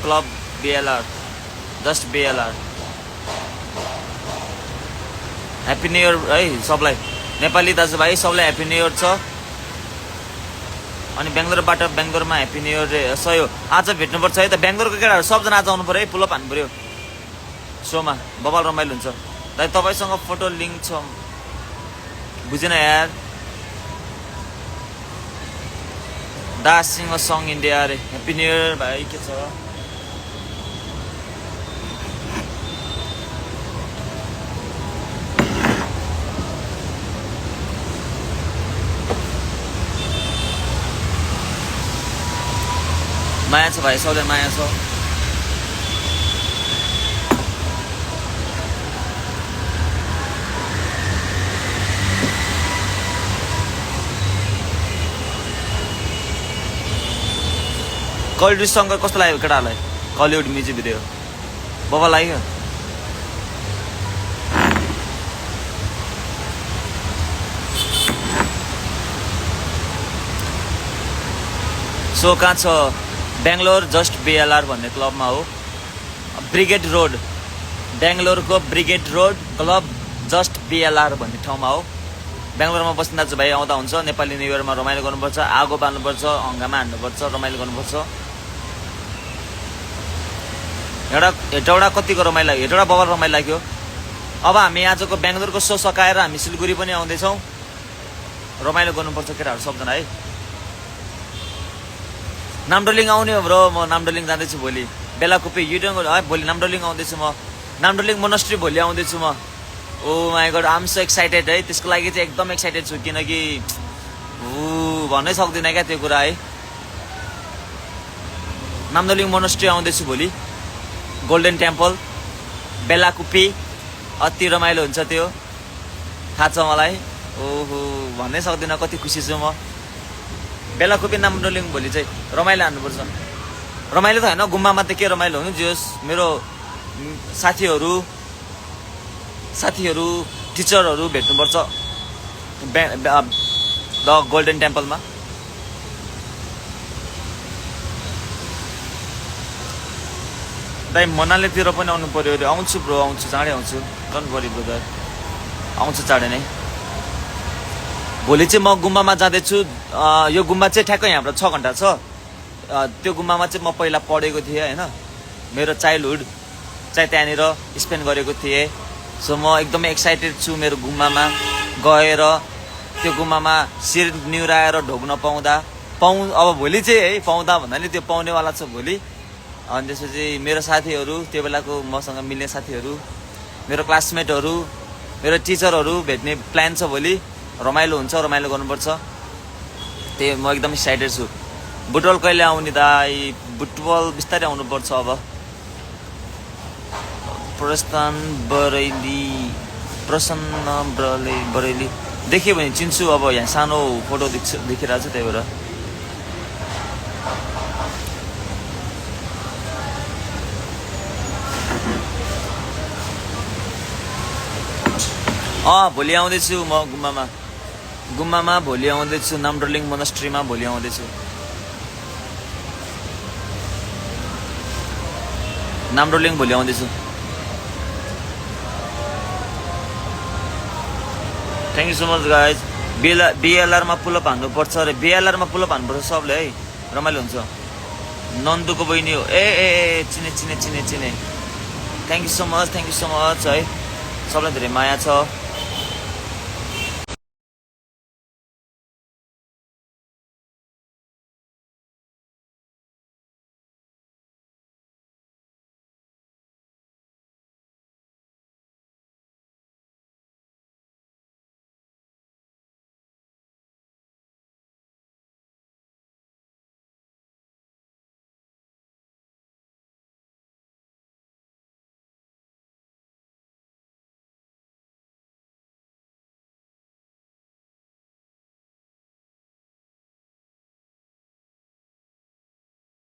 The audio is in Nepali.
club BLR just BLR happy new year है सबलाई नेपाली दाजुभाइ सबलाई ह्याप्पी न्यू इयर छ अनि बेंगलोरमा ह्याप्पी न्यू इयर सयो आज भेट्नुपर्छ है त बेंगलोरको केटाहरु सबजना आज आउनु पर्यो है पुलअप हान्नु पर्यो शोमा बबाल रमाइलो हुन्छ दाइ तपाईसँग फोटो लिंक छ बुझेन यार दासिङ सङ इन्डिया रे ह्याप्पी न्यू इयर भाइ के छ माया छ भाइ सबैले माया छ कलिउड सङ्ग कस्तो लाग्यो केटाहरूलाई कलिउड म्युजिक भिडियो बबा लाग्यो सो कहाँ छ बेंगलोर जस्ट BLR भन्ने क्लबमा हो ब्रिगेड रोड बेंगलोरको brigade road club just BLR भन्ने ठाउँमा हो बेंगलोरमा बस्ने दाजुभाइ आउँदा हुन्छ नेपाली न्यू इयरमा रमाइलो गर्नुपर्छ आगो बाल्नुपर्छ हङ्गामा हान्नुपर्छ रमाइलो गर्नुपर्छ हेटौडा कतिको रमाइलो लाग्यो हेटौडा बबल रमाइलो लाग्यो अब हामी आजको बेंगलोरको सो सकाएर हामी सिलगढी पनि आउँदैछौँ रमाइलो गर्नुपर्छ केटाहरू सबजना है नामडोलिङ आउने हो ब्रो म नामडोलिङ जाँदैछु भोलि बेलाकुपी युटङ है भोलि नामडोलिङ आउँदैछु म नामडोलिङ मोनास्ट्री भोलि आउँदैछु म oh my god I am so excited है त्यसको लागि चाहिँ एकदम एक्साइटेड छु किनकि भन्नै सक्दिनँ क्या त्यो कुरा है नामदोलिङ मोनास्ट्री आउँदैछु भोलि गोल्डन टेम्पल बेलाकुपी अति रमाइलो हुन्छ त्यो थाहा छ मलाई ओहो भन्नै सक्दिनँ कति खुसी छु म बेलाकुपी नामदोलिङ भोलि चाहिँ रमाइलो हान्नुपर्छ रमाइलो त होइन गुम्बामा त के रमाइलो हुनु जोस् मेरो साथीहरू टिचरहरू भेट्नुपर्छ द गोल्डन टेम्पलमा दाइ मनालीतिर पनि आउनु पर्यो अरे आउँछु ब्रो आउँछु चाँडै आउँछु डोन्ट वरी ब्रदर आउँछु चाँडै नै भोलि चाहिँ म गुम्बामा जाँदैछु यो गुम्बा चाहिँ ठ्याक्कै यहाँबाट 6 घण्टा छ त्यो गुम्बामा चाहिँ म पहिला पढेको थिएँ होइन मेरो चाइल्डहुड चाहिँ त्यहाँनिर स्पेन्ड गरेको थिएँ सो म एकदमै एक्साइटेड छु मेरो गुम्बामा गएर त्यो गुम्बामा शिर निहुराएर ढोग्न पाउँदा अब भोलि चाहिँ है पाउँदा भन्दा नि त्यो पाउनेवाला छ भोलि अनि त्यसपछि मेरो साथीहरू त्यो बेलाको मसँग मिल्ने साथीहरू मेरो क्लासमेटहरू मेरो टिचरहरू भेट्ने प्लान छ भोलि रमाइलो हुन्छ रमाइलो गर्नुपर्छ त्यही म एकदम एक्साइटेड छु बुटवल कहिले आउने दाइ बुटवल बिस्तारै आउनुपर्छ अब प्रसन्न बरेली देख्यो भने चिन्छु अब यहाँ सानो फोटो देखिरहेको छ त्यही भएर भोलि आउँदैछु म गुम्बामा भोलि आउँदैछु नामडोलिङ मोनास्ट्रीमा भोलि आउँदैछु नामडोलिङ भोलि आउँदैछु thank you so much guys BLR मा पुलअप हान्नुपर्छ अरे BLR मा पुलअप हान्नुपर्छ सबले है रमाइलो हुन्छ नन्दुको बहिनी हो ए चिने थ्याङ्क यू सो मच है सबलाई धेरै माया छ